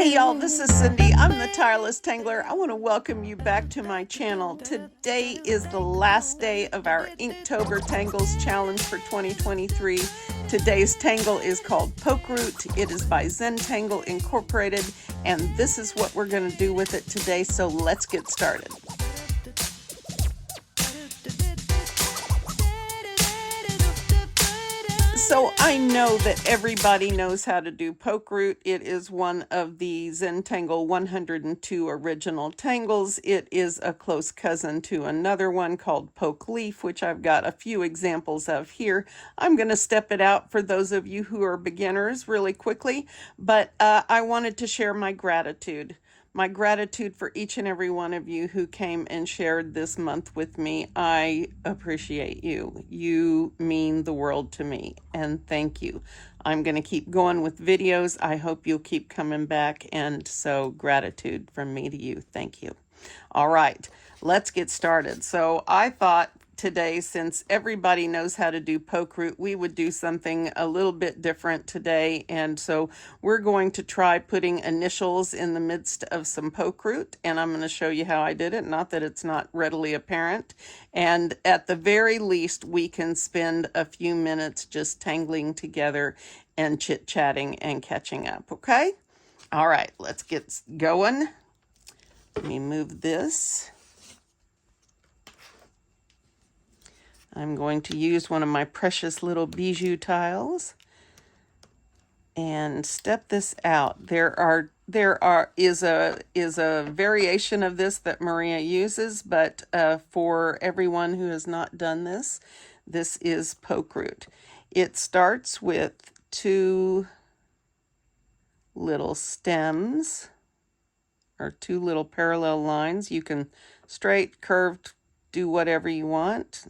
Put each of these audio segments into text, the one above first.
Hey y'all, this is Cyndee. I'm the Tireless Tangler. I want to welcome you back to my channel. Today is the last day of our Inktober Tangles challenge for 2023. Today's tangle is called Poke Root. It is by Zentangle Incorporated, and this is what we're going to do with it today, so let's get started. So I know that everybody knows how to do poke root. It is one of the Zentangle 102 original tangles. It is a close cousin to another one called poke leaf, which I've got a few examples of here. I'm going to step it out for those of you who are beginners really quickly, but I wanted to share my gratitude. My gratitude for each and every one of you who came and shared this month with me. I appreciate you. You mean the world to me, and thank you. I'm going to keep going with videos. I hope you'll keep coming back, and so gratitude from me to you. Thank you. All right, let's get started. So I thought today, since everybody knows how to do poke root, we would do something a little bit different today. And so we're going to try putting initials in the midst of some poke root, and I'm going to show you how I did it. Not that it's not readily apparent. And at the very least, we can spend a few minutes just tangling together and chit-chatting and catching up, okay? All right, let's get going. Let me move this. I'm going to use one of my precious little bijou tiles and step this out. There is a variation of this that Maria uses, but for everyone who has not done this, this is poke root. It starts with two little stems or two little parallel lines. You can straight, curved, do whatever you want.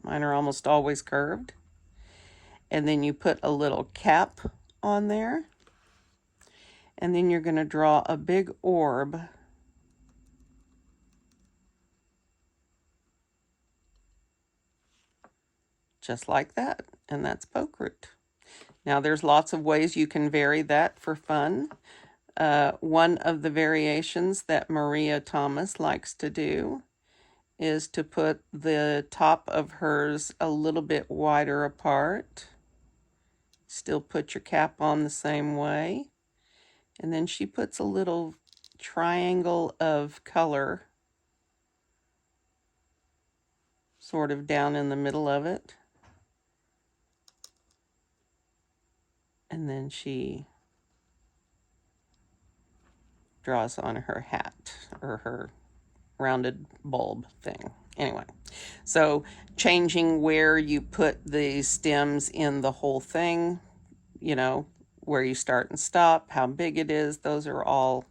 Mine are almost always curved. And then you put a little cap on there. And then you're going to draw a big orb. Just like that. And that's poke root. Now there's lots of ways you can vary that for fun. One of the variations that Maria Thomas likes to do is to put the top of hers a little bit wider apart. Still put your cap on the same way. And then she puts a little triangle of color sort of down in the middle of it. And then she draws on her hat or her rounded bulb thing. Anyway, so changing where you put the stems in the whole thing, you know, where you start and stop, how big it is, those are all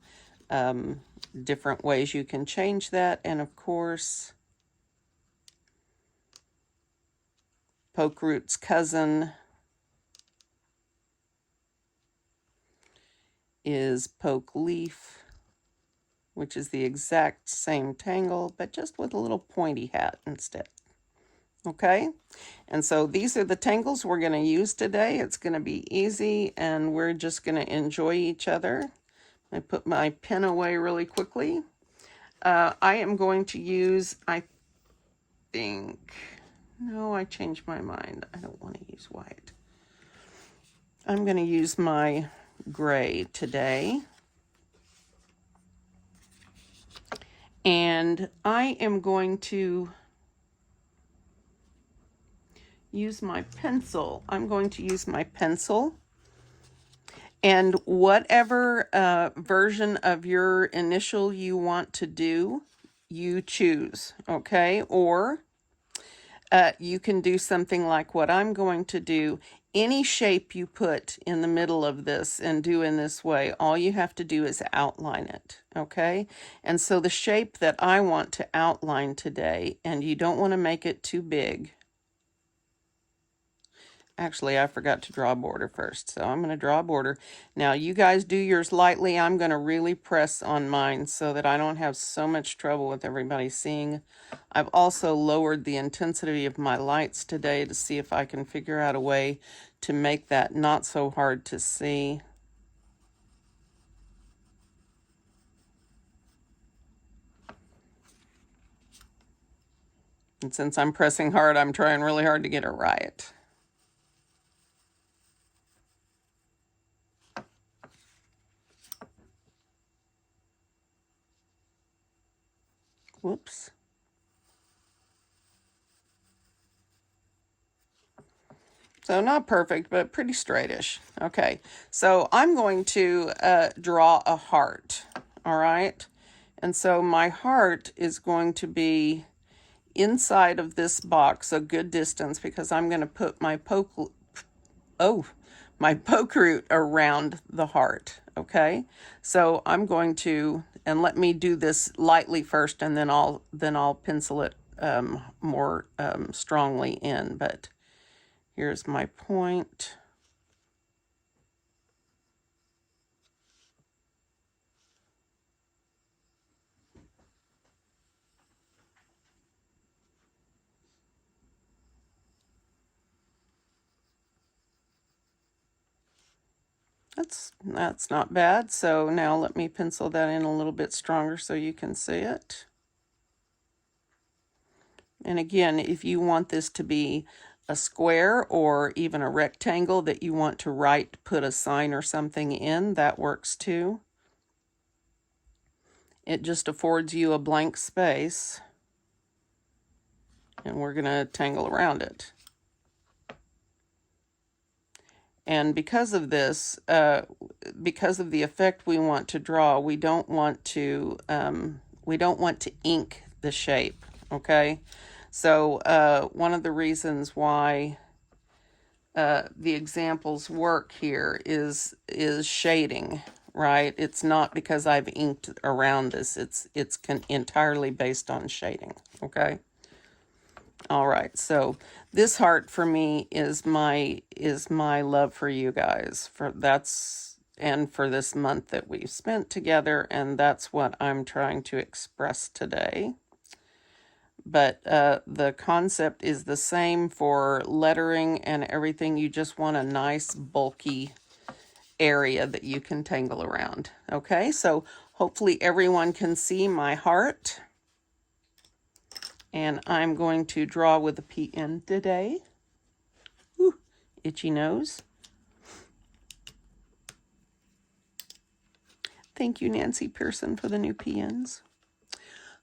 different ways you can change that. And of course, poke root's cousin is poke leaf, which is the exact same tangle, but just with a little pointy hat instead. Okay, and so these are the tangles we're going to use today. It's going to be easy, and we're just going to enjoy each other. I put my pen away really quickly. I am going to use, I think, no, I changed my mind. I don't want to use white. I'm going to use my gray today. And I am going to use my pencil. I'm going to use my pencil. And whatever version of your initial you want to do, you choose, okay? Or you can do something like what I'm going to do. Any shape you put in the middle of this and do in this way, all you have to do is outline it, okay? And so the shape that I want to outline today, and you don't want to make it too big. Actually, I forgot to draw a border first, so I'm going to draw a border. Now, you guys do yours lightly. I'm going to really press on mine so that I don't have so much trouble with everybody seeing. I've also lowered the intensity of my lights today to see if I can figure out a way to make that not so hard to see. And since I'm pressing hard, I'm trying really hard to get it right. Whoops. So not perfect, but pretty straightish. Okay, so I'm going to draw a heart, all right? And so my heart is going to be inside of this box a good distance because I'm going to put my poke root around the heart, okay? So I'm going to, and let me do this lightly first, and then I'll pencil it more strongly in, but here's my point. That's not bad. So now let me pencil that in a little bit stronger so you can see it. And again, if you want this to be a square or even a rectangle that you want to put a sign or something in, that works too. It just affords you a blank space. And we're going to tangle around it. And because of this, because of the effect we want to draw, we don't want to ink the shape, okay? So one of the reasons why the examples work here is shading, right? It's not because I've inked around this. It's entirely based on shading, okay? All right, so this heart for me is my love for you guys, and for this month that we've spent together, and that's what I'm trying to express today. But the concept is the same for lettering and everything. You just want a nice bulky area that you can tangle around. Okay, so hopefully everyone can see my heart. And I'm going to draw with a pen today. Ooh, itchy nose. Thank you, Nancy Pearson, for the new pens.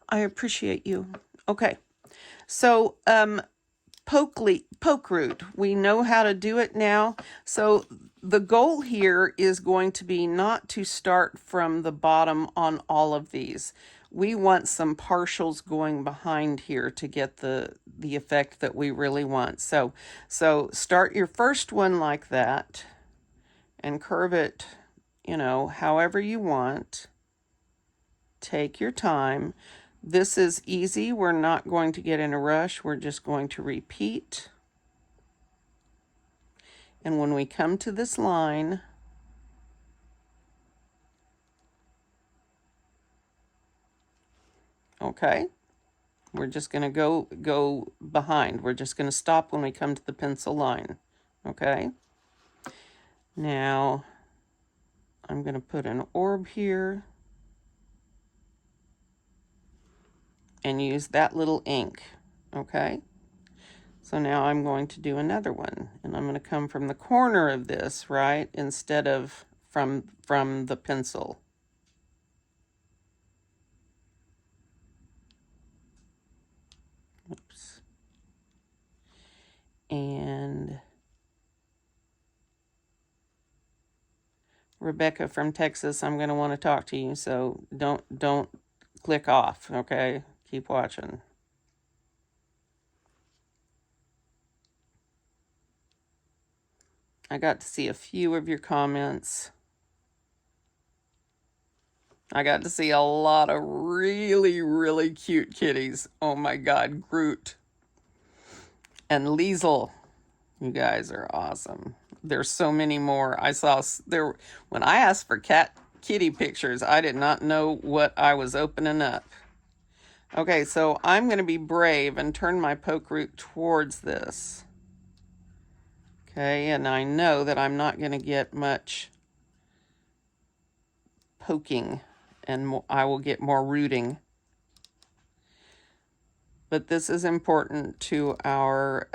I appreciate you. Okay, so poke root. We know how to do it now. So the goal here is going to be not to start from the bottom on all of these. We want some partials going behind here to get the effect that we really want. So start your first one like that and curve it, however you want. Take your time. This is easy. We're not going to get in a rush. We're just going to repeat. And when we come to this line, okay, we're just going to go behind. We're just going to stop when we come to the pencil line, okay? Now, I'm going to put an orb here and use that little ink, okay? So now I'm going to do another one, and I'm going to come from the corner of this, right, instead of from the pencil. Oops. And Rebecca from Texas, I'm going to want to talk to you, so don't click off, okay? Keep watching. I got to see a few of your comments. I got to see a lot of really, really cute kitties. Oh my God, Groot and Liesel. You guys are awesome. There's so many more. I saw there when I asked for kitty pictures, I did not know what I was opening up. Okay, so I'm going to be brave and turn my poke root towards this. Okay, and I know that I'm not going to get much poking, and I will get more rooting. But this is important to our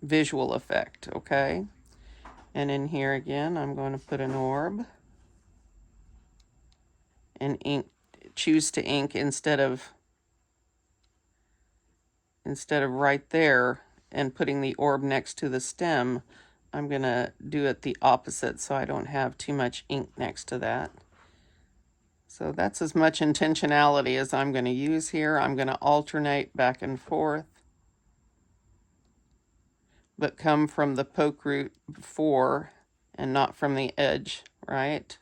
visual effect, okay? And in here again, I'm going to put an orb and ink, choose to ink instead of right there and putting the orb next to the stem. I'm going to do it the opposite so I don't have too much ink next to that. So that's as much intentionality as I'm going to use here. I'm going to alternate back and forth, but come from the poke root before and not from the edge, right?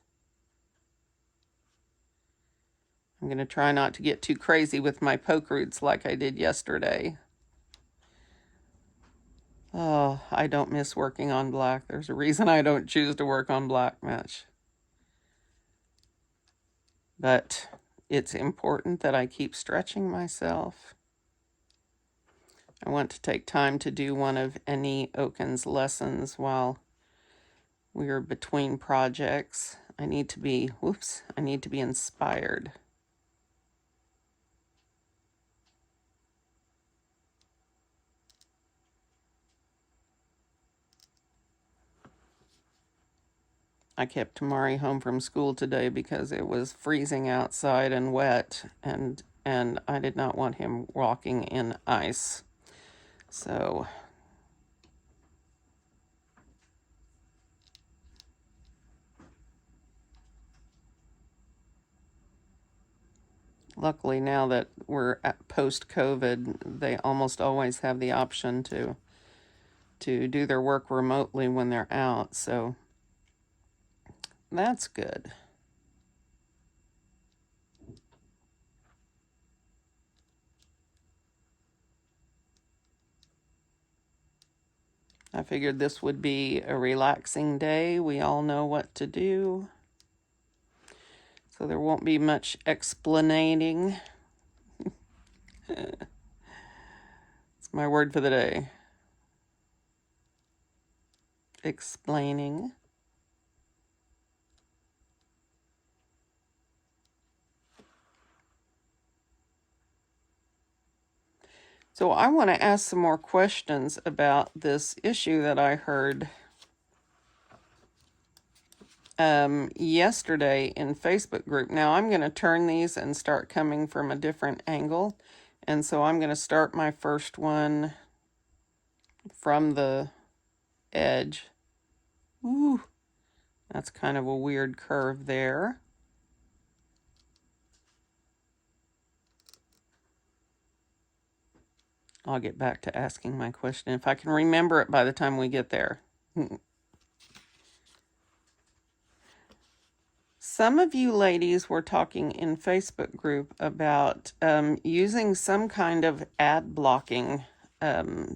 I'm going to try not to get too crazy with my poke roots like I did yesterday. Oh, I don't miss working on black. There's a reason I don't choose to work on black much. But it's important that I keep stretching myself. I want to take time to do one of Annie Oaken's lessons while we are between projects. I need to be inspired. I kept Tamari home from school today because it was freezing outside and wet, and I did not want him walking in ice. So luckily now that we're at post-COVID, they almost always have the option to do their work remotely when they're out, so that's good. I figured this would be a relaxing day. We all know what to do, so there won't be much explaining. It's my word for the day. Explaining. So I want to ask some more questions about this issue that I heard yesterday in Facebook group. Now I'm going to turn these and start coming from a different angle. And so I'm going to start my first one from the edge. Ooh, that's kind of a weird curve there. I'll get back to asking my question if I can remember it by the time we get there. Some of you ladies were talking in Facebook group about using some kind of ad blocking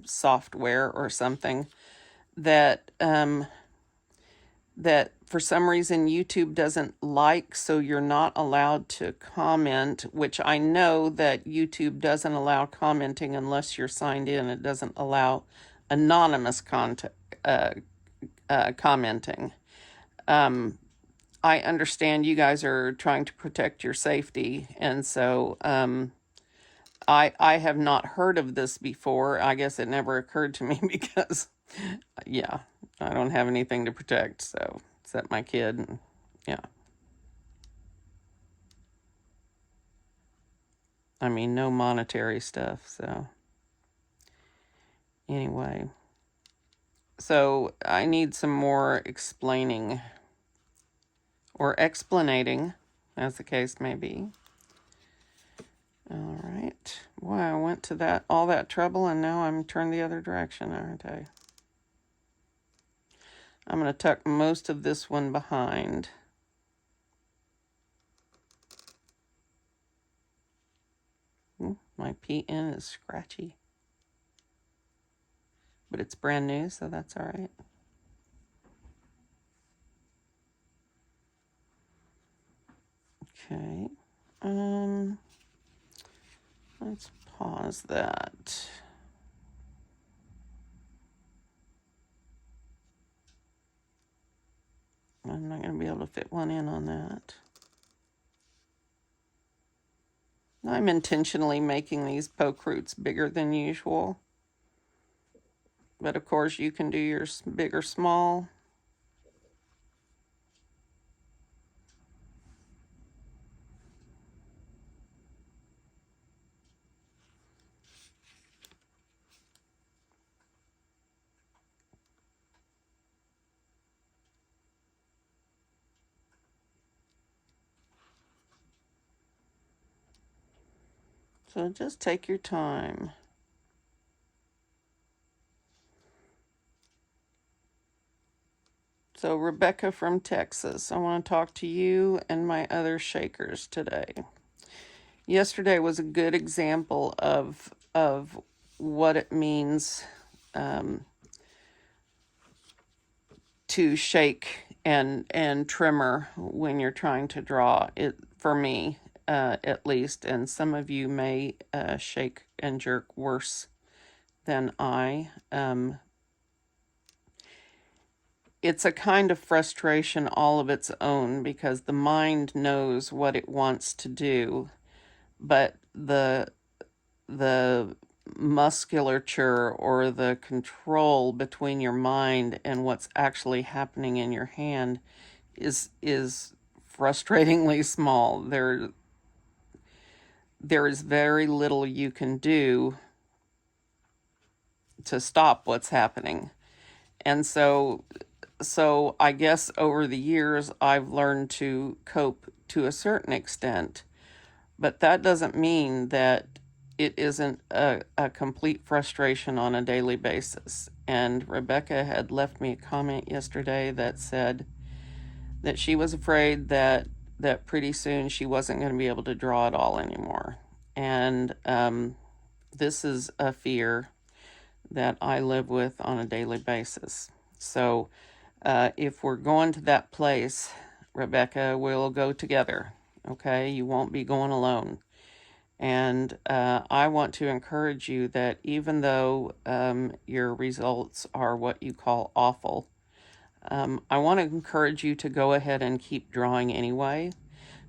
software or something that that for some reason YouTube doesn't like, so you're not allowed to comment, which I know that YouTube doesn't allow commenting unless you're signed in. It doesn't allow anonymous commenting. I understand you guys are trying to protect your safety, and so I have not heard of this before. I guess it never occurred to me because, yeah, I don't have anything to protect, so except my kid, and yeah. I mean, no monetary stuff, so anyway. So I need some more explaining or explanating, as the case may be. All right. Boy, I went to all that trouble, and now I'm turned the other direction, aren't I? I'm going to tuck most of this one behind. Ooh, my PN is scratchy. But it's brand new, so that's all right. Okay. Let's pause that. I'm not going to be able to fit one in on that. I'm intentionally making these poke roots bigger than usual. But of course you can do yours big or small. So just take your time. So Rebecca from Texas, I want to talk to you and my other shakers today. Yesterday was a good example of what it means to shake and tremor when you're trying to draw it, for me at least, and some of you may shake and jerk worse than I. It's a kind of frustration all of its own because the mind knows what it wants to do, but the musculature or the control between your mind and what's actually happening in your hand is frustratingly small. There is very little you can do to stop what's happening. And so I guess over the years I've learned to cope to a certain extent, but that doesn't mean that it isn't a complete frustration on a daily basis. And Rebecca had left me a comment yesterday that said that she was afraid that pretty soon she wasn't going to be able to draw at all anymore. And this is a fear that I live with on a daily basis. So if we're going to that place, Rebecca, we'll go together. Okay, you won't be going alone. And I want to encourage you that even though your results are what you call awful, I want to encourage you to go ahead and keep drawing anyway,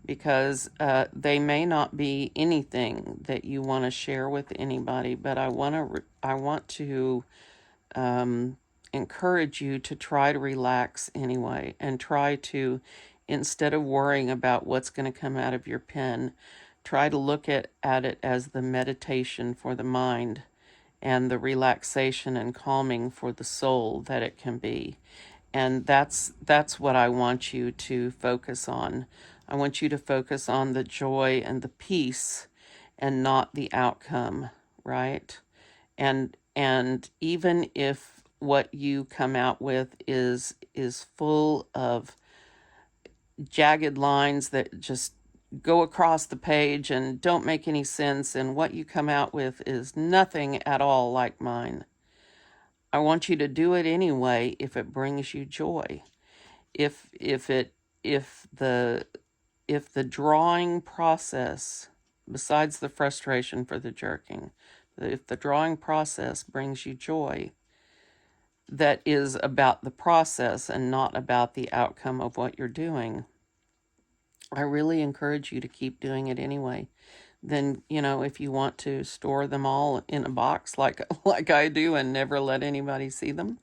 because they may not be anything that you want to share with anybody, but I want to encourage you to try to relax anyway, and try to, instead of worrying about what's going to come out of your pen, try to look at it as the meditation for the mind and the relaxation and calming for the soul that it can be. And that's what I want you to focus on. I want you to focus on the joy and the peace and not the outcome, right? And even if what you come out with is full of jagged lines that just go across the page and don't make any sense, and what you come out with is nothing at all like mine, I want you to do it anyway if it brings you joy. If the drawing process, besides the frustration for the jerking, if the drawing process brings you joy, that is about the process and not about the outcome of what you're doing, I really encourage you to keep doing it anyway. Then, if you want to store them all in a box like I do and never let anybody see them,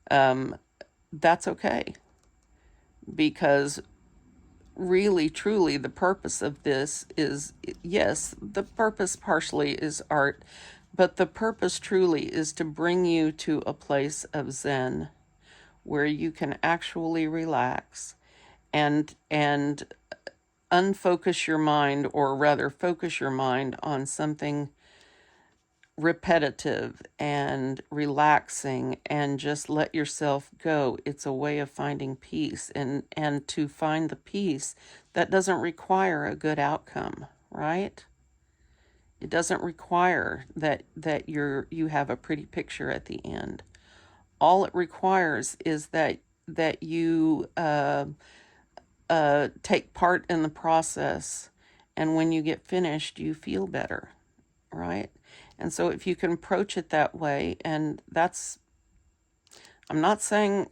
that's okay. Because really, truly, the purpose of this is, yes, the purpose partially is art, but the purpose truly is to bring you to a place of Zen where you can actually relax and unfocus your mind, or rather focus your mind on something repetitive and relaxing, and just let yourself go. It's a way of finding peace, and to find the peace, that doesn't require a good outcome, right? It doesn't require that you have a pretty picture at the end. All it requires is that you take part in the process, and when you get finished, you feel better, right? And so if you can approach it that way, and that's, I'm not saying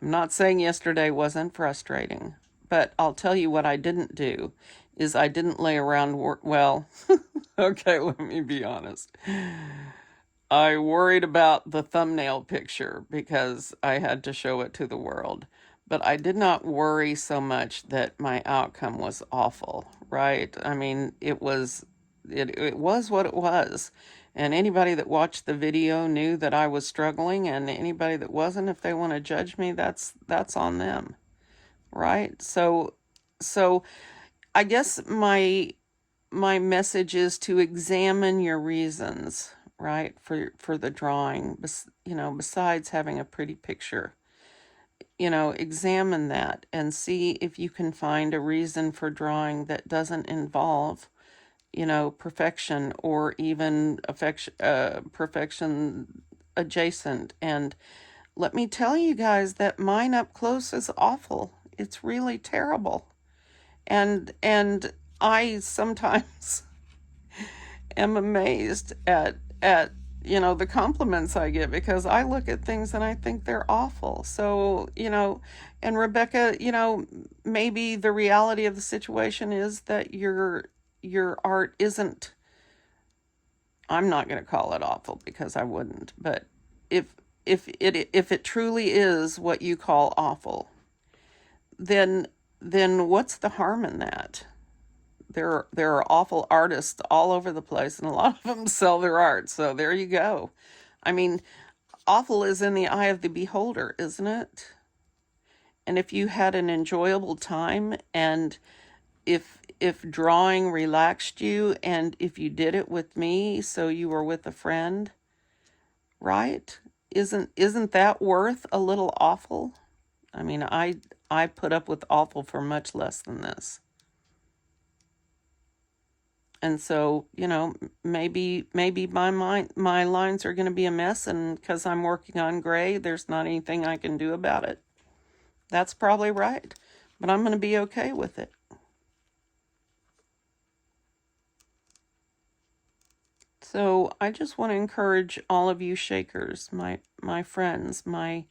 yesterday wasn't frustrating, but I'll tell you what I didn't do is I didn't lay around, well, okay, let me be honest. I worried about the thumbnail picture because I had to show it to the world. But I did not worry so much that my outcome was awful, right? I mean, it was what it was. And anybody that watched the video knew that I was struggling, and anybody that wasn't, if they want to judge me, that's on them, right? So I guess my message is to examine your reasons, right, for the drawing. Besides having a pretty picture, examine that and see if you can find a reason for drawing that doesn't involve, perfection, or even perfection adjacent. And let me tell you guys that mine up close is awful. It's really terrible. And I sometimes am amazed at the compliments I get, because I look at things and I think they're awful. So, and Rebecca, maybe the reality of the situation is that your art isn't, I'm not going to call it awful because I wouldn't, but if if it truly is what you call awful, then what's the harm in that? There are awful artists all over the place, and a lot of them sell their art. So there you go. I mean, awful is in the eye of the beholder, isn't it? And if you had an enjoyable time, and if drawing relaxed you, and if you did it with me, so you were with a friend, right? Isn't that worth a little awful? I mean, I put up with awful for much less than this. And so, maybe my lines are going to be a mess, and because I'm working on gray, there's not anything I can do about it. That's probably right, but I'm going to be okay with it. So I just want to encourage all of you shakers, my friends, my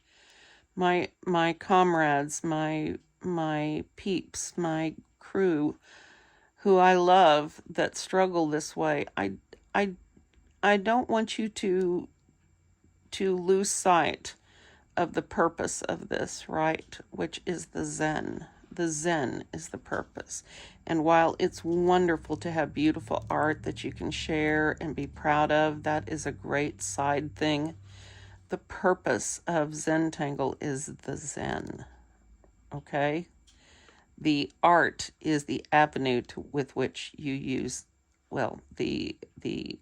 comrades, my peeps, my crew, who I love, that struggle this way. I I don't want you to lose sight of the purpose of this, right? Which is the Zen. The Zen is the purpose. And while it's wonderful to have beautiful art that you can share and be proud of, that is a great side thing. The purpose of Zentangle is the Zen, okay? The art is the avenue with which you use, well, the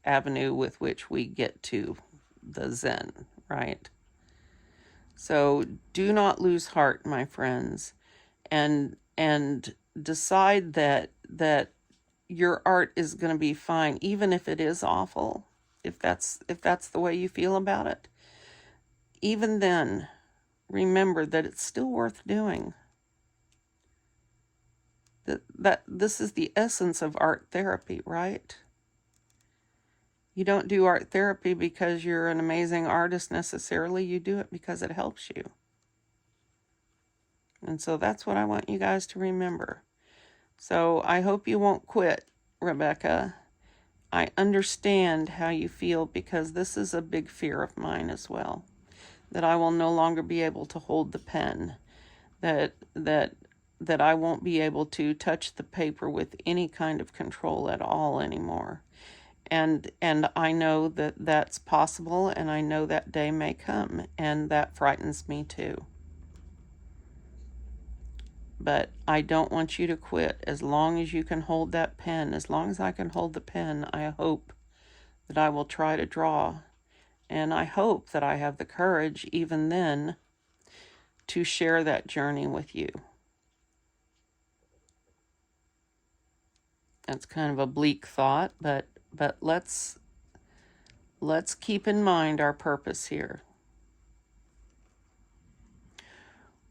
avenue with which we get to the Zen, right? So do not lose heart, my friends, and decide that your art is going to be fine, even if it is awful. If that's the way you feel about it, even then, remember that it's still worth doing. That this is the essence of art therapy, right? You don't do art therapy because you're an amazing artist necessarily. You do it because it helps you. And so that's what I want you guys to remember. So I hope you won't quit, Rebecca. I understand how you feel, because this is a big fear of mine as well. That I will no longer be able to hold the pen. That I won't be able to touch the paper with any kind of control at all anymore. And I know that that's possible, and I know that day may come, and that frightens me too. But I don't want you to quit. As long as you can hold that pen, as long as I can hold the pen, I hope that I will try to draw. And I hope that I have the courage, even then, to share that journey with you. That's kind of a bleak thought, but let's keep in mind our purpose here.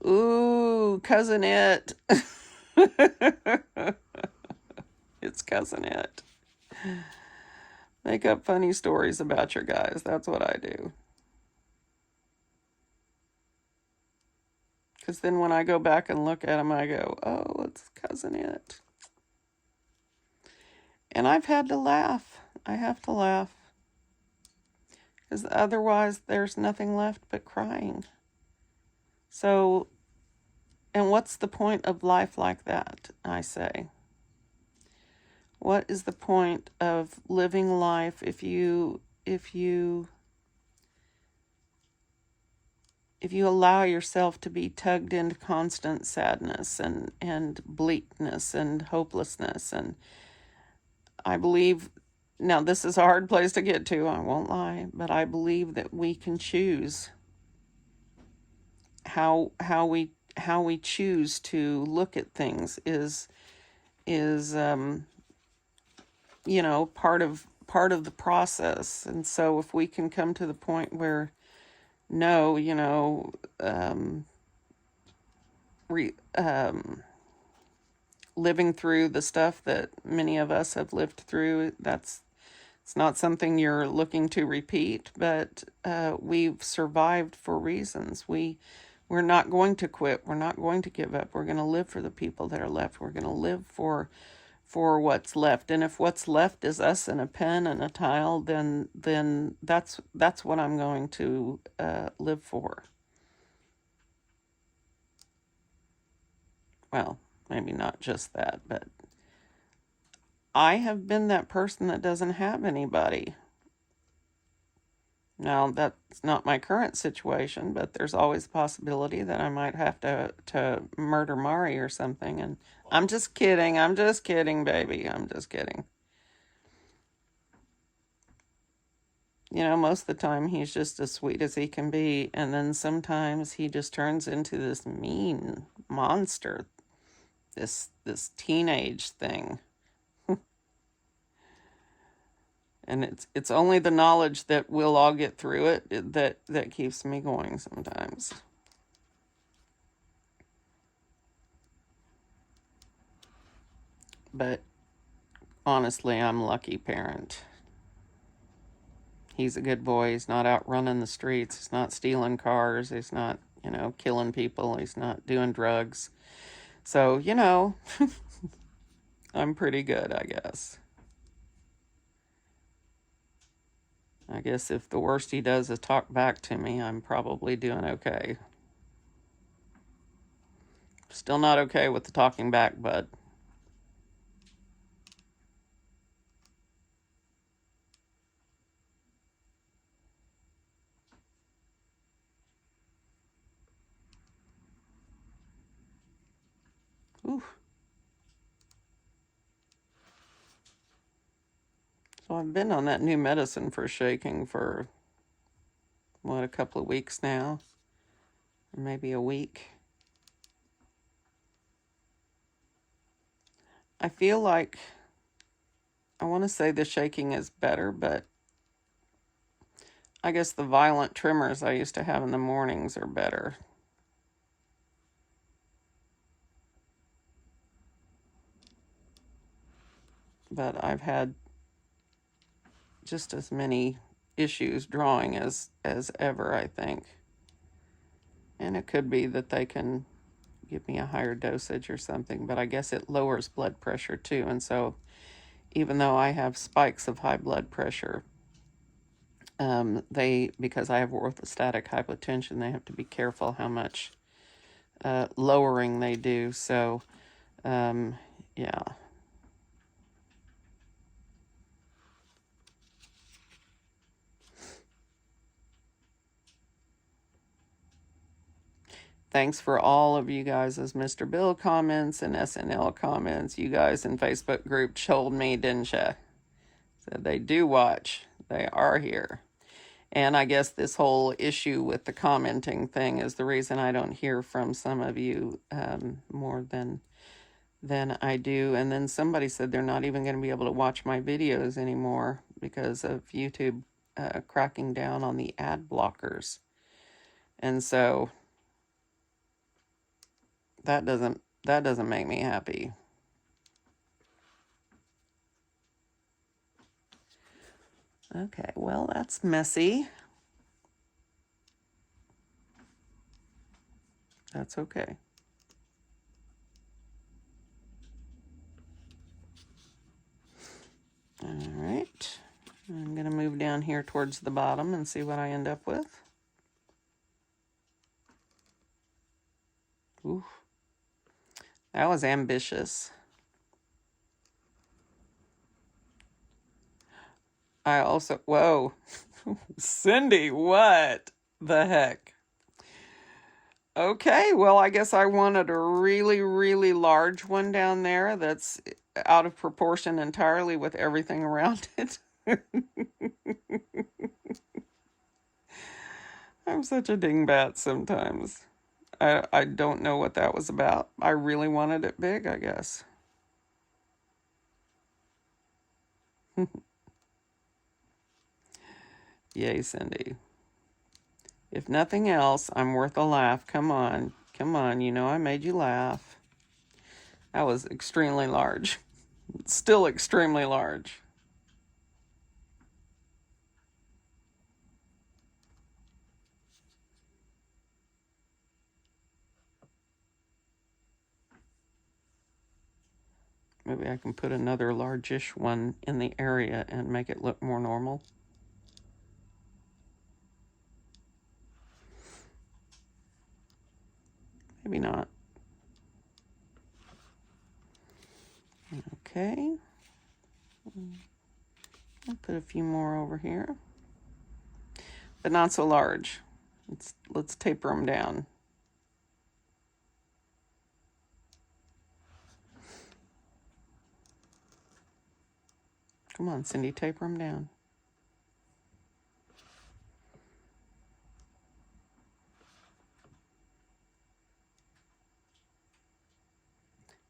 Ooh, Cousin It. It's Cousin It. Make up funny stories about your guys. That's what I do. Because then when I go back and look at them, I go, oh, it's Cousin It. And I've had to laugh. I have to laugh. Because otherwise there's nothing left but crying. So, and what's the point of life like that, I say? What is the point of living life if you allow yourself to be tugged into constant sadness and bleakness and hopelessness? And I believe, now this is a hard place to get to, I won't lie, but I believe that we can choose how we choose to look at things is part of the process. And so if we can come to the point where no, re, living through the stuff that many of us have lived through, it's not something you're looking to repeat, but we've survived for reasons. We're not going to quit. We're not going to give up. We're going to live for the people that are left. We're going to live for what's left. And if what's left is us and a pen and a tile, then that's what I'm going to live for. Well, maybe not just that, but I have been that person that doesn't have anybody. Now, that's not my current situation, but there's always a possibility that I might have to murder Mari or something. And I'm just kidding. I'm just kidding, baby. I'm just kidding. Most of the time he's just as sweet as he can be. And then sometimes he just turns into this mean monster, this teenage thing. And it's only the knowledge that we'll all get through it that keeps me going sometimes. But honestly, I'm a lucky parent. He's a good boy. He's not out running the streets. He's not stealing cars. He's not, killing people. He's not doing drugs. So, I'm pretty good, I guess. I guess if the worst he does is talk back to me, I'm probably doing okay. Still not okay with the talking back, bud. Ooh. So I've been on that new medicine for shaking for, a couple of weeks now? Or maybe a week. I feel like, I want to say the shaking is better, but I guess the violent tremors I used to have in the mornings are better. But I've had just as many issues drawing as ever, I think. And it could be that they can give me a higher dosage or something, but I guess it lowers blood pressure too. And so even though I have spikes of high blood pressure, because I have orthostatic hypotension, they have to be careful how much lowering they do. So, yeah. Thanks for all of you guys' Mr. Bill comments and SNL comments. You guys in Facebook group told me, didn't you? Said they do watch. They are here. And I guess this whole issue with the commenting thing is the reason I don't hear from some of you more than I do. And then somebody said they're not even going to be able to watch my videos anymore because of YouTube cracking down on the ad blockers. And so that doesn't make me happy. Okay, well, that's messy. That's okay. down here towards the bottom and see what I end up with. Ooh, that was ambitious. I also, whoa, Cyndee, what the heck? Okay, well, I guess I wanted a really, really large one down there that's out of proportion entirely with everything around it. I'm such a dingbat sometimes. I don't know what that was about. I really wanted it big, I guess. Yay, Cyndee. If nothing else, I'm worth a laugh. Come on. Come on, you know I made you laugh. That was extremely large. Still extremely large. Maybe I can put another largish one in the area and make it look more normal. Maybe not. Okay. I'll put a few more over here. But not so large. Let's taper them down. Come on, Cyndee, taper them down.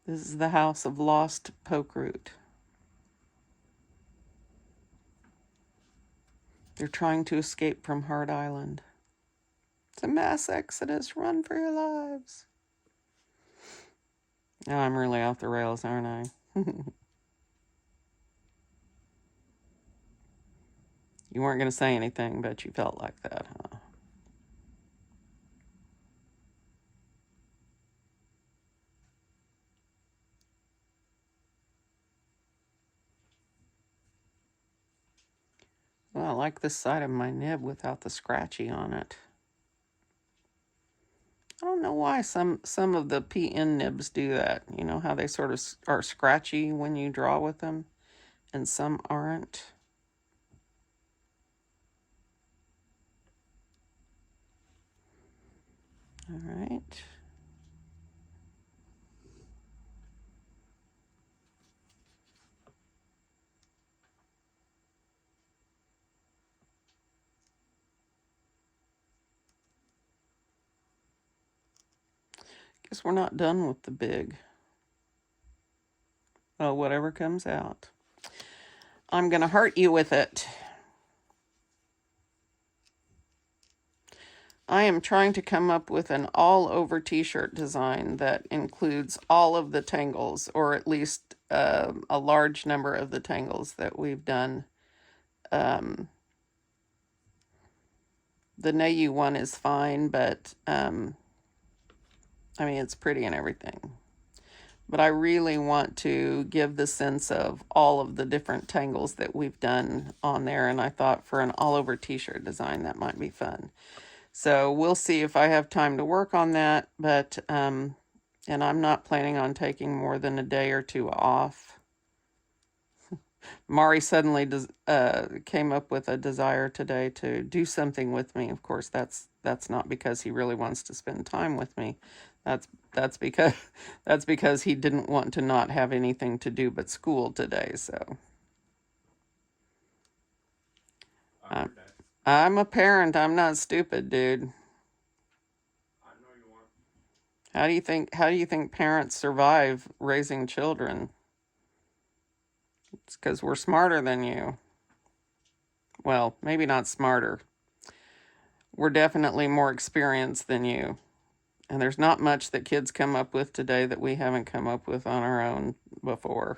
This is the house of lost poke root. They're trying to escape from Heart Island. It's a mass exodus. Run for your lives. Now I'm really off the rails, aren't I? You weren't going to say anything, but you felt like that, huh? Well, I like this side of my nib without the scratchy on it. I don't know why some of the PN nibs do that. You know how they sort of are scratchy when you draw with them, and some aren't. All right. Guess we're not done with the big. Well, whatever comes out. I'm going to hurt you with it. I am trying to come up with an all-over t-shirt design that includes all of the tangles, or at least a large number of the tangles that we've done. The Nayu one is fine, but I mean, it's pretty and everything. But I really want to give the sense of all of the different tangles that we've done on there, and I thought for an all-over t-shirt design that might be fun. So we'll see if I have time to work on that, but, and I'm not planning on taking more than a day or two off. Mari suddenly came up with a desire today to do something with me. Of course, that's not because he really wants to spend time with me. That's because he didn't want to not have anything to do but school today, so. I'm a parent. I'm not stupid, dude. I know you aren't. How do you think parents survive raising children? It's because we're smarter than you. Well, maybe not smarter. We're definitely more experienced than you. And there's not much that kids come up with today that we haven't come up with on our own before.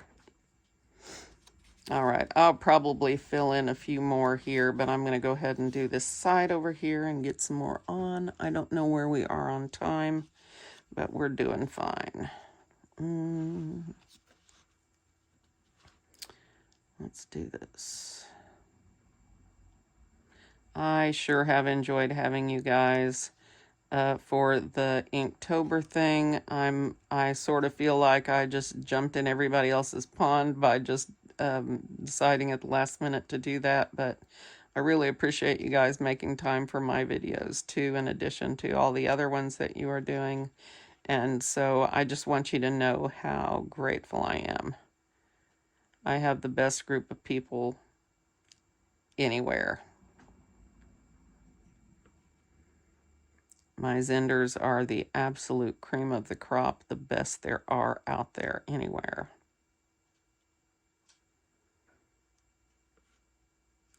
All right, I'll probably fill in a few more here, but I'm going to go ahead and do this side over here and get some more on. I don't know where we are on time, but we're doing fine. Let's do this. I sure have enjoyed having you guys for the Inktober thing. I sort of feel like I just jumped in everybody else's pond by just deciding at the last minute to do that, but I really appreciate you guys making time for my videos too, in addition to all the other ones that you are doing. And so I just want you to know how grateful I am. I have the best group of people anywhere. My Zenders are the absolute cream of the crop, the best there are out there anywhere.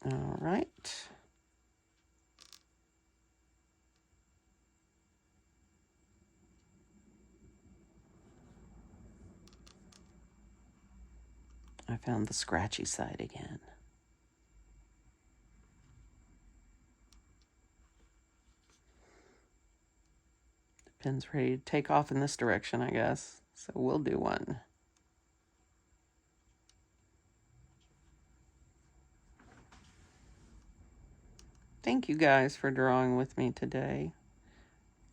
All right. I found the scratchy side again. The pin's ready to take off in this direction, I guess. So we'll do one. Thank you guys for drawing with me today.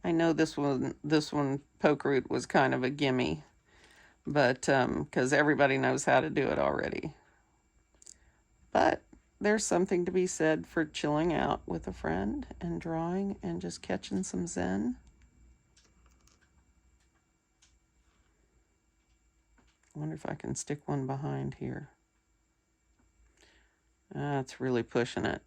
I know this one poke root was kind of a gimme, but because everybody knows how to do it already. But there's something to be said for chilling out with a friend and drawing and just catching some zen. I wonder if I can stick one behind here. It's really pushing it.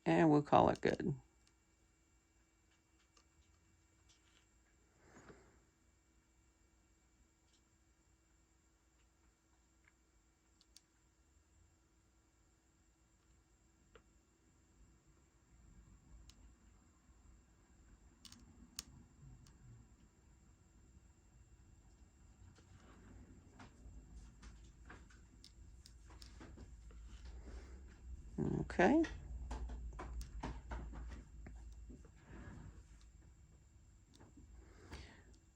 And we'll call it good. Okay.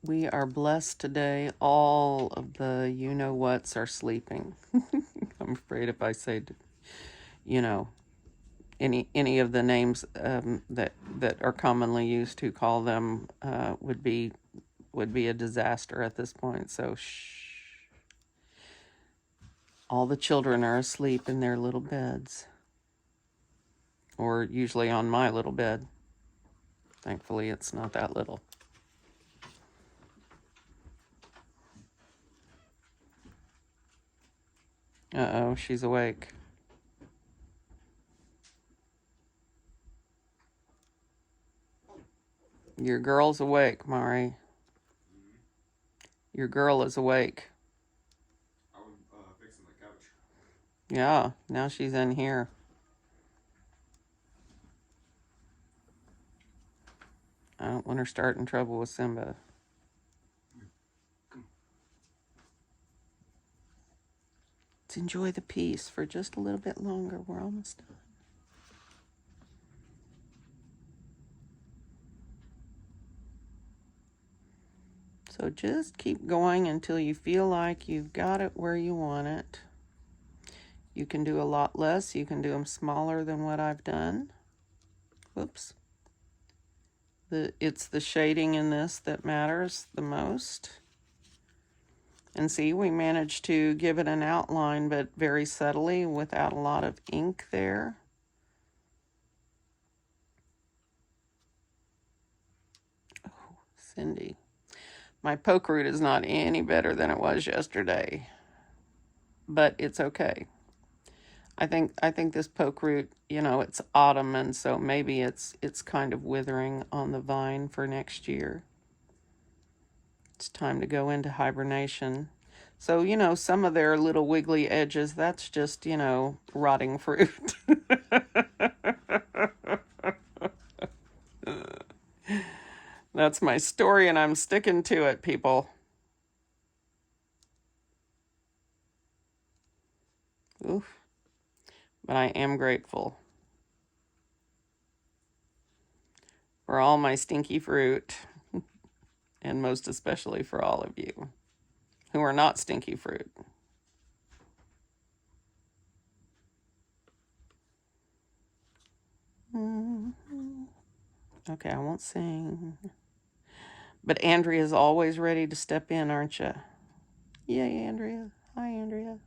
We are blessed today. All of the you-know-whats are sleeping. I'm afraid if I say, you know, any of the names that are commonly used to call them would be a disaster at this point. So shh. All the children are asleep in their little beds, or usually on my little bed. Thankfully, it's not that little. Uh-oh, she's awake. Your girl's awake, Mari. Your girl is awake. I was fixing the couch. Yeah, now she's in here. I don't want her starting trouble with Simba. Let's enjoy the peace for just a little bit longer. We're almost done. So just keep going until you feel like you've got it where you want it. You can do a lot less. You can do them smaller than what I've done. Whoops. It's the shading in this that matters the most. And see, we managed to give it an outline, but very subtly without a lot of ink there. Oh, Cyndee. My poke root is not any better than it was yesterday, but it's okay. I think this poke root, you know, it's autumn, and so maybe it's kind of withering on the vine for next year. It's time to go into hibernation. So, you know, some of their little wiggly edges, that's just, you know, rotting fruit. That's my story, and I'm sticking to it, people. Oof. But I am grateful for all my stinky fruit, and most especially for all of you who are not stinky fruit. Okay, I won't sing. But Andrea's always ready to step in, aren't you? Yay, Andrea. Hi, Andrea.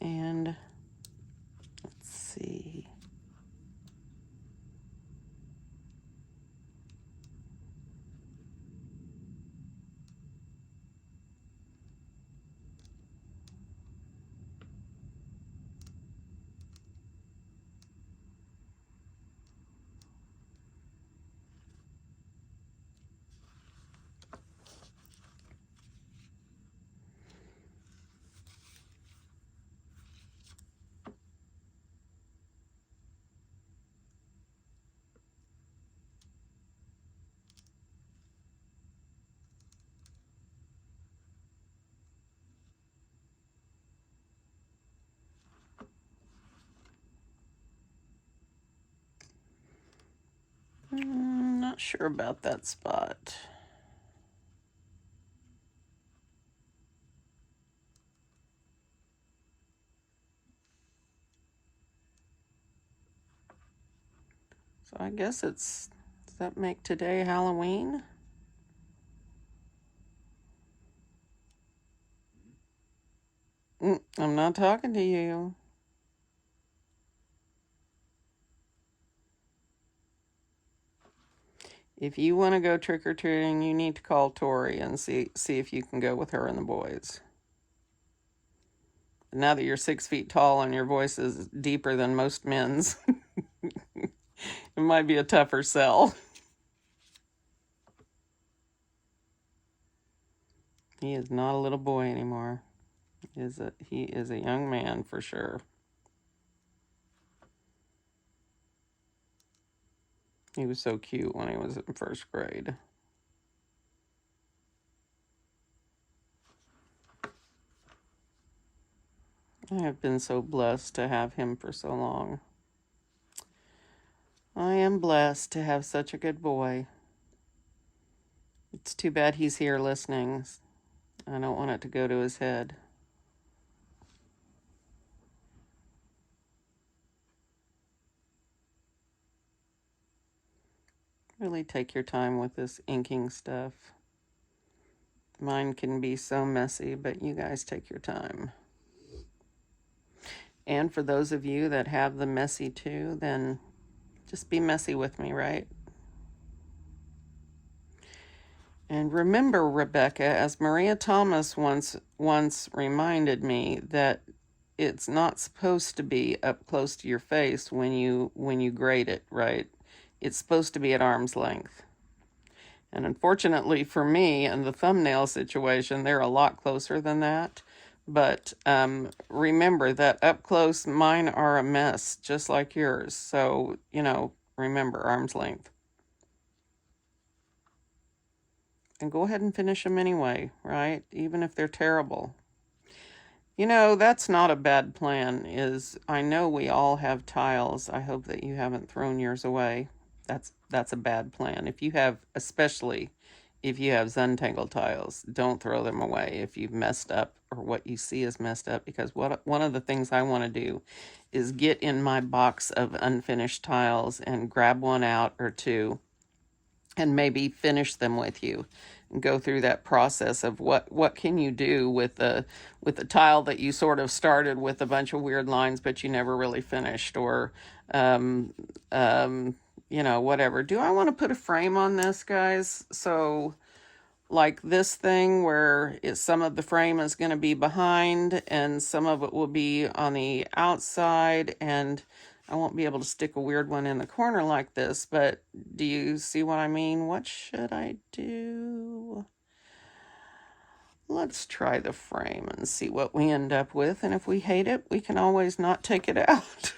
And let's see. Not sure about that spot. So I guess does that make today Halloween? I'm not talking to you. If you want to go trick-or-treating, you need to call Tori and see if you can go with her and the boys. Now that you're 6 feet tall and your voice is deeper than most men's, it might be a tougher sell. He is not a little boy anymore. He is a young man for sure. He was so cute when he was in first grade. I have been so blessed to have him for so long. I am blessed to have such a good boy. It's too bad he's here listening. I don't want it to go to his head. Really take your time with this inking stuff. Mine can be so messy, but you guys take your time. And for those of you that have the messy too, then just be messy with me, right? And remember, Rebecca, as Maria Thomas once reminded me, that it's not supposed to be up close to your face when you grade it, right? It's supposed to be at arm's length. And unfortunately for me and the thumbnail situation, they're a lot closer than that. But remember that up close, mine are a mess, just like yours. So, remember, arm's length. And go ahead and finish them anyway, right? Even if they're terrible. That's not a bad plan. I know we all have tiles. I hope that you haven't thrown yours away. That's a bad plan. Especially if you have Zentangle tiles, don't throw them away if you've messed up or what you see is messed up, because one of the things I want to do is get in my box of unfinished tiles and grab one out or two and maybe finish them with you and go through that process of what can you do with the tile that you sort of started with a bunch of weird lines but you never really finished, or whatever. Do I want to put a frame on this, guys? So like this thing where some of the frame is going to be behind and some of it will be on the outside, and I won't be able to stick a weird one in the corner like this, but do you see what I mean? What should I do? Let's try the frame and see what we end up with, and if we hate it, we can always not take it out.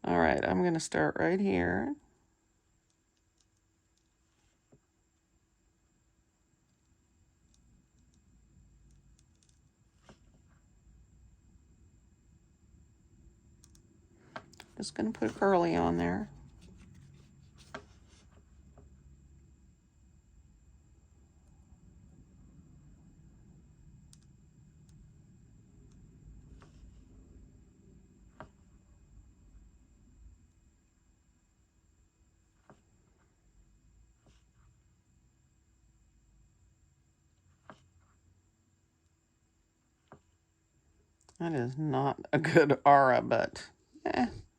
All right, I'm going to start right here. Just going to put a curly on there. That is not a good aura, but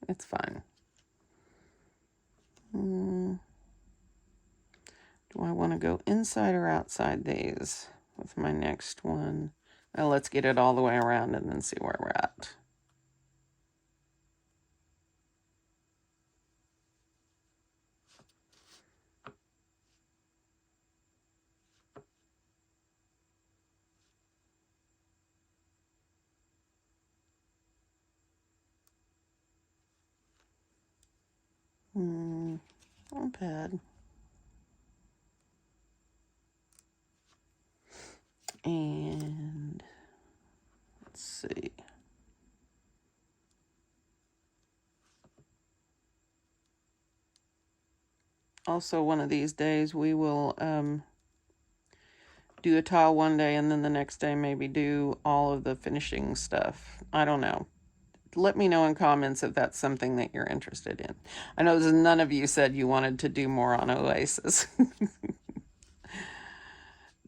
it's fine. Do I want to go inside or outside these with my next one? Well, let's get it all the way around and then see where we're at. Not bad. And let's see. Also, one of these days we will do a tile one day and then the next day maybe do all of the finishing stuff. I don't know. Let me know in comments if that's something that you're interested in. I know none of you said you wanted to do more on Oasis.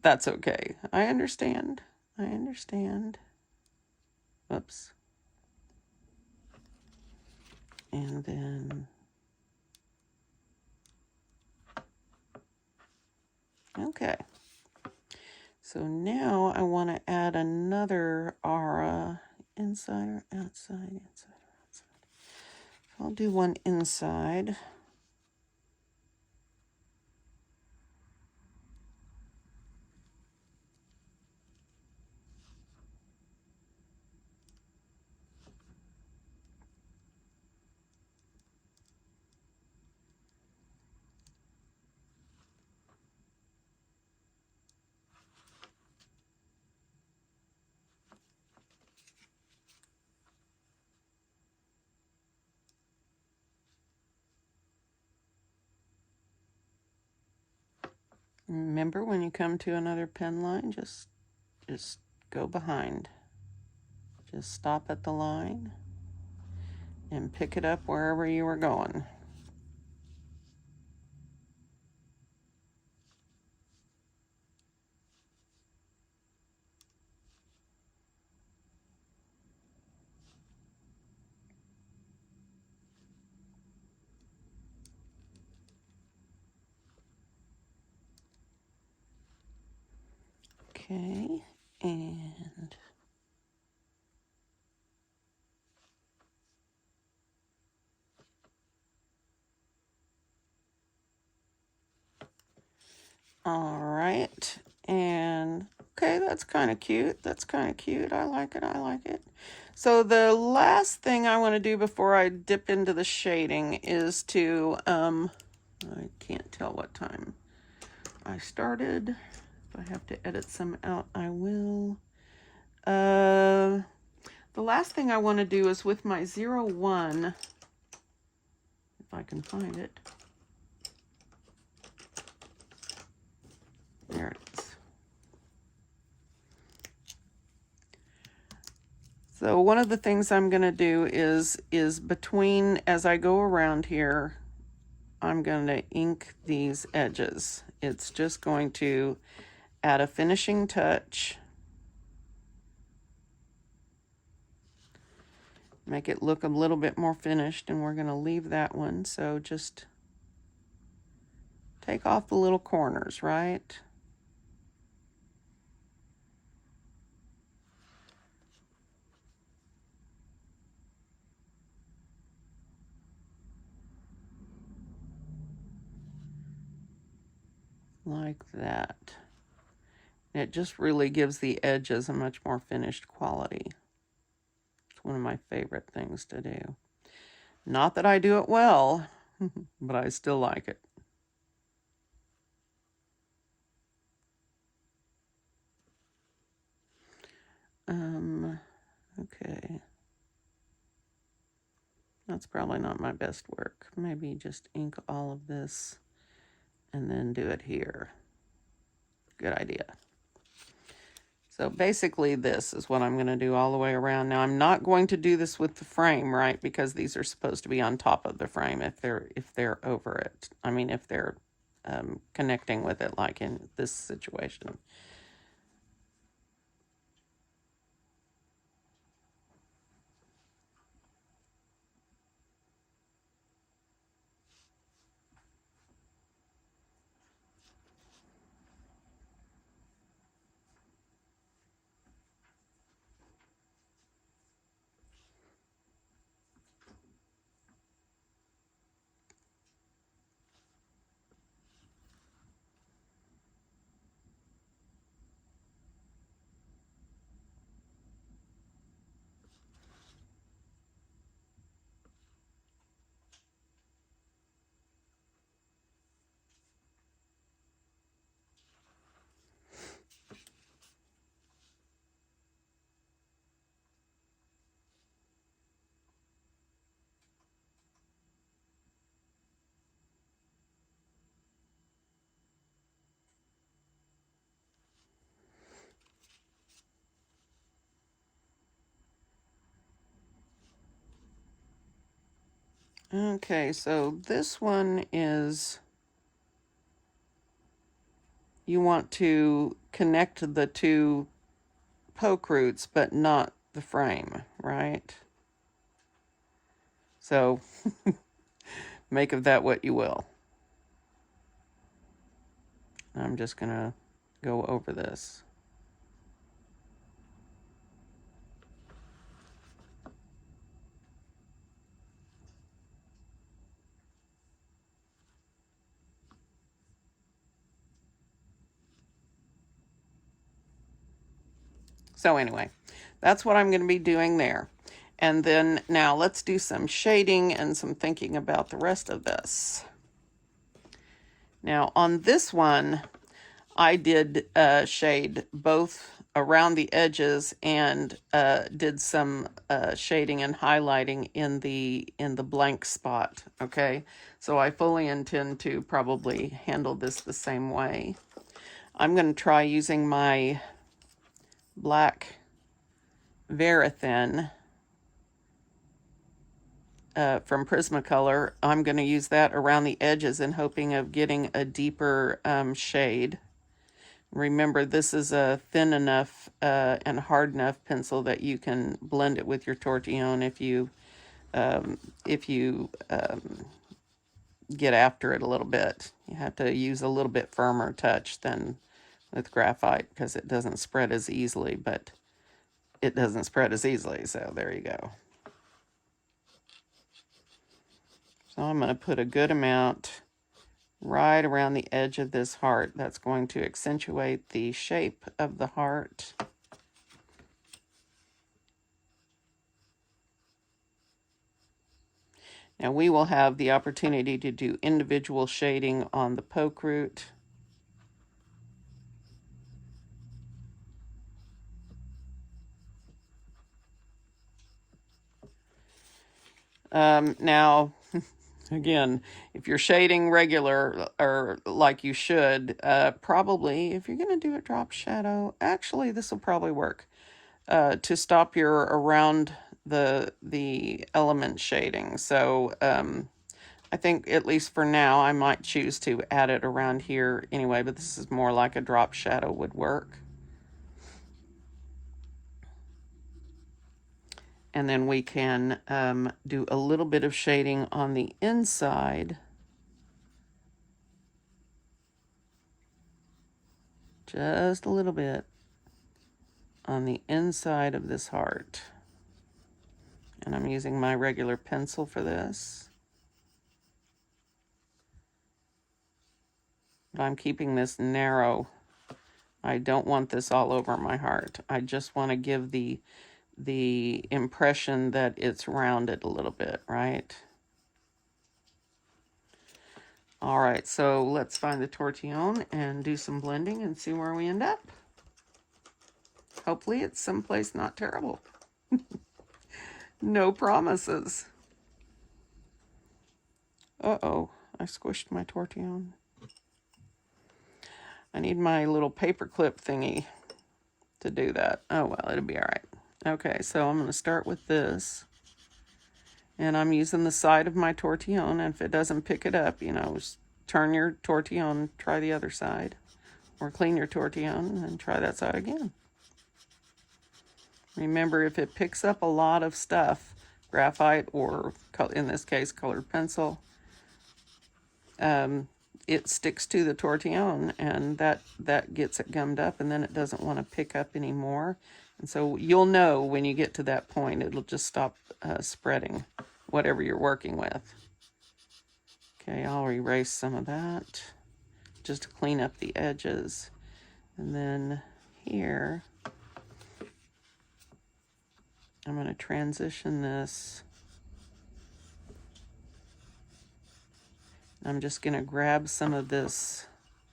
That's okay. I understand. I understand. Oops. And then... Okay. So now I want to add another aura. Inside or outside? Inside or outside? I'll do one inside. Remember, when you come to another pen line, just go behind. Just stop at the line and pick it up wherever you were going. Okay, and all right, and okay, that's kind of cute. That's kind of cute. I like it. I like it. So the last thing I want to do before I dip into the shading is to, I can't tell what time I started. If I have to edit some out, I will. The last thing I want to do is with my 01, if I can find it. There it is. So one of the things I'm going to do is between, as I go around here, I'm going to ink these edges. It's just going to add a finishing touch. Make it look a little bit more finished, and we're going to leave that one. So just take off the little corners, right? Like that. It just really gives the edges a much more finished quality. It's one of my favorite things to do. Not that I do it well, but I still like it. Okay. That's probably not my best work. Maybe just ink all of this and then do it here. Good idea. So basically this is what I'm going to do all the way around. Now I'm not going to do this with the frame, right? Because these are supposed to be on top of the frame if they're over it. I mean, if they're connecting with it, like in this situation. Okay, so this one is, you want to connect the two poke roots, but not the frame, right? So make of that what you will. I'm just gonna go over this. So anyway, that's what I'm going to be doing there. And then now let's do some shading and some thinking about the rest of this. Now on this one, I did shade both around the edges and did some shading and highlighting in the blank spot. Okay, so I fully intend to probably handle this the same way. I'm going to try using my black Verithin from Prismacolor. I'm going to use that around the edges in hoping of getting a deeper shade. Remember, this is a thin enough and hard enough pencil that you can blend it with your tortillon if you get after it a little bit. You have to use a little bit firmer touch than with graphite because it doesn't spread as easily, but it doesn't spread as easily, so there you go. So I'm going to put a good amount right around the edge of this heart. That's going to accentuate the shape of the heart. Now we will have the opportunity to do individual shading on the poke root. Now, again, if you're shading regular or like you should, probably if you're going to do a drop shadow, actually this will probably work to stop your around the element shading. So I think at least for now I might choose to add it around here anyway, but this is more like a drop shadow would work. And then we can do a little bit of shading on the inside. Just a little bit on the inside of this heart. And I'm using my regular pencil for this. But I'm keeping this narrow. I don't want this all over my heart. I just want to give the impression that it's rounded a little bit, right? All right, so let's find the tortillon and do some blending and see where we end up. Hopefully it's someplace not terrible. No promises. Uh-oh, I squished my tortillon. I need my little paper clip thingy to do that. Oh, well, it'll be all right. Okay, so I'm going to start with this. And I'm using the side of my tortillon, and if it doesn't pick it up, you know, just turn your tortillon, try the other side. Or clean your tortillon and try that side again. Remember, if it picks up a lot of stuff, graphite or, in this case, colored pencil, it sticks to the tortillon, and that gets it gummed up, and then it doesn't want to pick up anymore. And so you'll know when you get to that point, it'll just stop spreading whatever you're working with. Okay, I'll erase some of that just to clean up the edges. And then here, I'm going to transition this. I'm just going to grab some of this.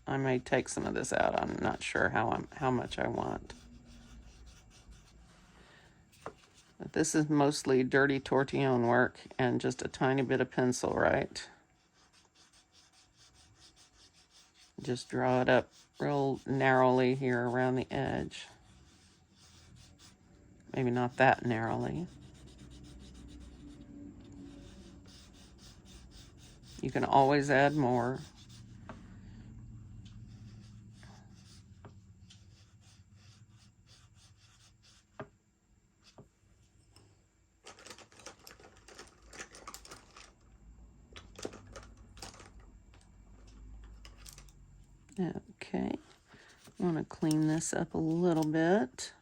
I may take some of this out. I'm not sure how much I want. But this is mostly dirty tortillon work and just a tiny bit of pencil, right? Just draw it up real narrowly here around the edge. Maybe not that narrowly. You can always add more. Okay, I want to clean this up a little bit.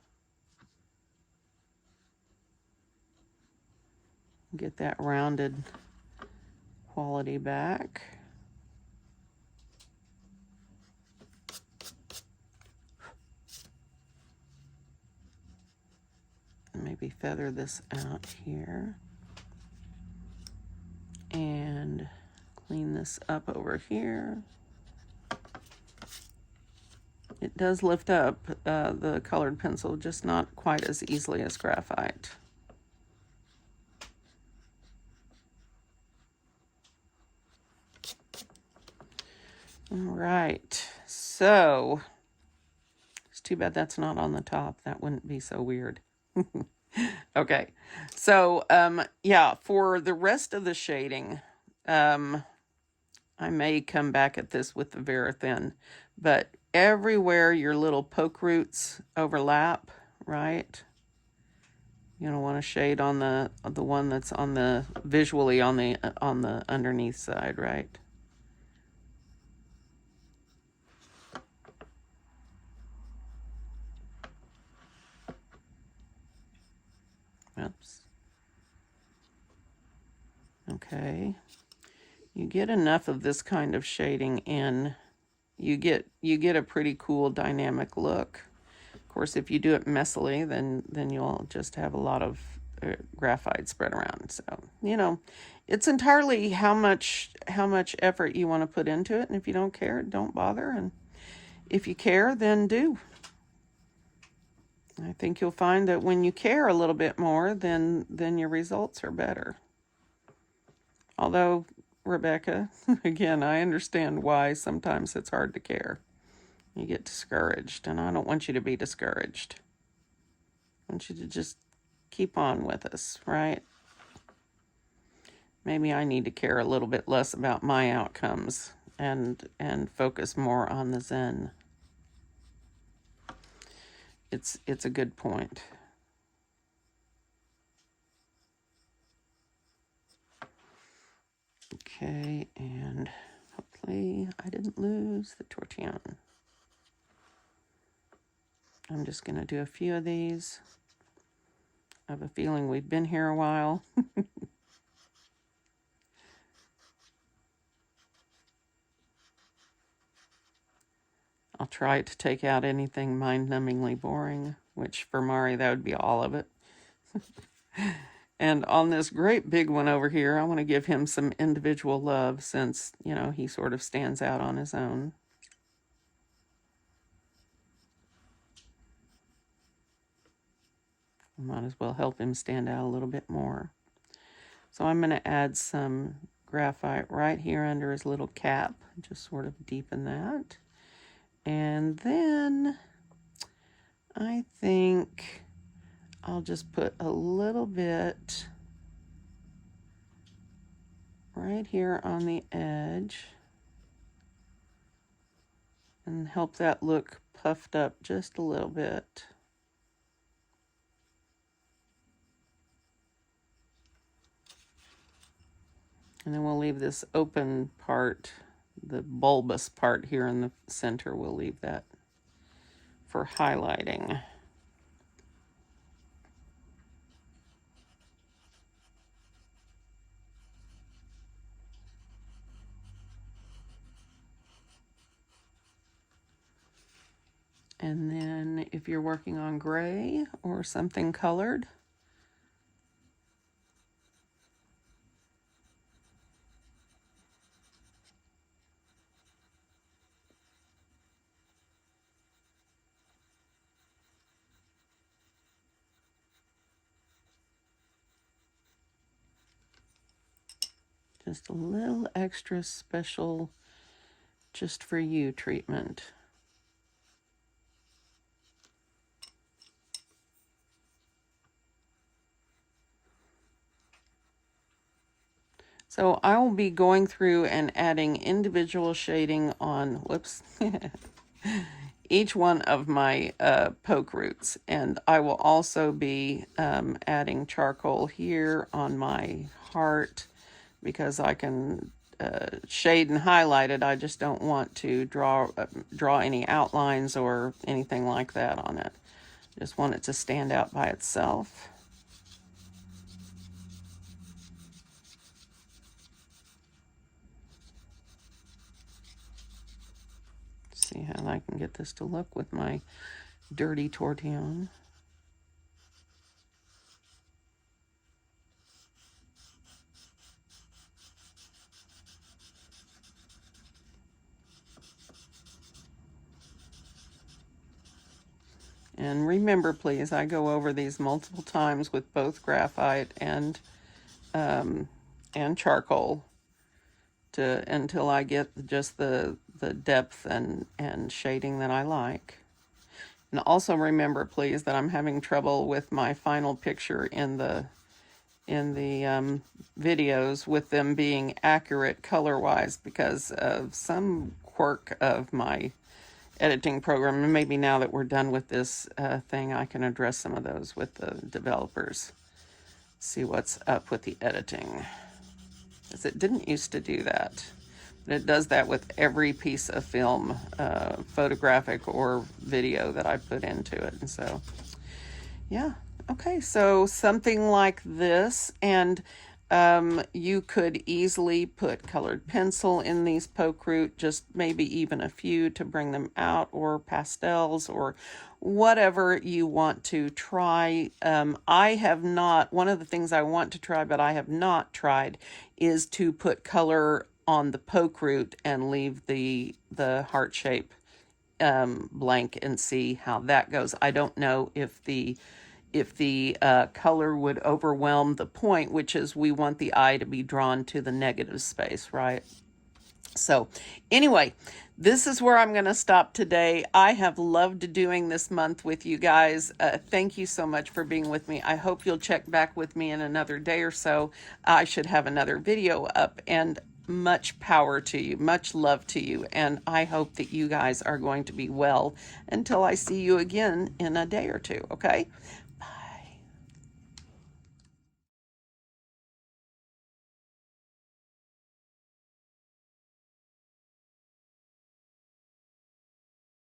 Get that rounded quality back. Maybe feather this out here. And clean this up over here. It does lift up the colored pencil, just not quite as easily as graphite. All right, so it's too bad that's not on the top. That wouldn't be so weird. Okay, so yeah, for the rest of the shading, I may come back at this with the Verithin, but everywhere your little poke roots overlap, right? You're gonna want to shade on the one that's on the visually on the underneath side, right? Oops. Okay. You get enough of this kind of shading in, you get a pretty cool dynamic look. Of course, if you do it messily, then you'll just have a lot of graphite spread around. So, you know, it's entirely how much effort you want to put into it, and if you don't care, don't bother, and if you care, then do. I think you'll find that when you care a little bit more, then your results are better. Although, Rebecca, again, I understand why sometimes it's hard to care. You get discouraged, and I don't want you to be discouraged. I want you to just keep on with us, right? Maybe I need to care a little bit less about my outcomes and focus more on the Zen. It's a good point. Okay, and hopefully I didn't lose the tortillon. I'm just going to do a few of these. I have a feeling we've been here a while. I'll try to take out anything mind-numbingly boring, which for Mari, that would be all of it. And on this great big one over here, I want to give him some individual love since, you know, he sort of stands out on his own. I might as well help him stand out a little bit more. So I'm going to add some graphite right here under his little cap, just sort of deepen that. And then I think I'll just put a little bit right here on the edge and help that look puffed up just a little bit. And then we'll leave this open part, the bulbous part here in the center, we'll leave that for highlighting. And then if you're working on gray or something colored, just a little extra special just for you treatment. So I will be going through and adding individual shading on, whoops, each one of my poke roots. And I will also be adding charcoal here on my heart because I can shade and highlight it. I just don't want to draw any outlines or anything like that on it. Just want it to stand out by itself. See how I can get this to look with my dirty tortillon. And remember, please, I go over these multiple times with both graphite and charcoal until I get just the depth and shading that I like. And also remember, please, that I'm having trouble with my final picture in the videos with them being accurate color-wise because of some quirk of my editing program. And maybe now that we're done with this thing, I can address some of those with the developers. See what's up with the editing. Because it didn't used to do that. But it does that with every piece of film, photographic or video that I put into it. And so, yeah. Okay, so something like this, and you could easily put colored pencil in these poke root, just maybe even a few to bring them out, or pastels, or whatever you want to try. I have not, one of the things I want to try, but I have not tried, is to put color on the poke root and leave the heart shape blank and see how that goes. I don't know if the color would overwhelm the point, which is we want the eye to be drawn to the negative space, right? So anyway, this is where I'm going to stop today. I have loved doing this month with you guys. Thank you so much for being with me. I hope you'll check back with me in another day or so. I should have another video up, and much power to you, much love to you, and I hope that you guys are going to be well until I see you again in a day or two, okay?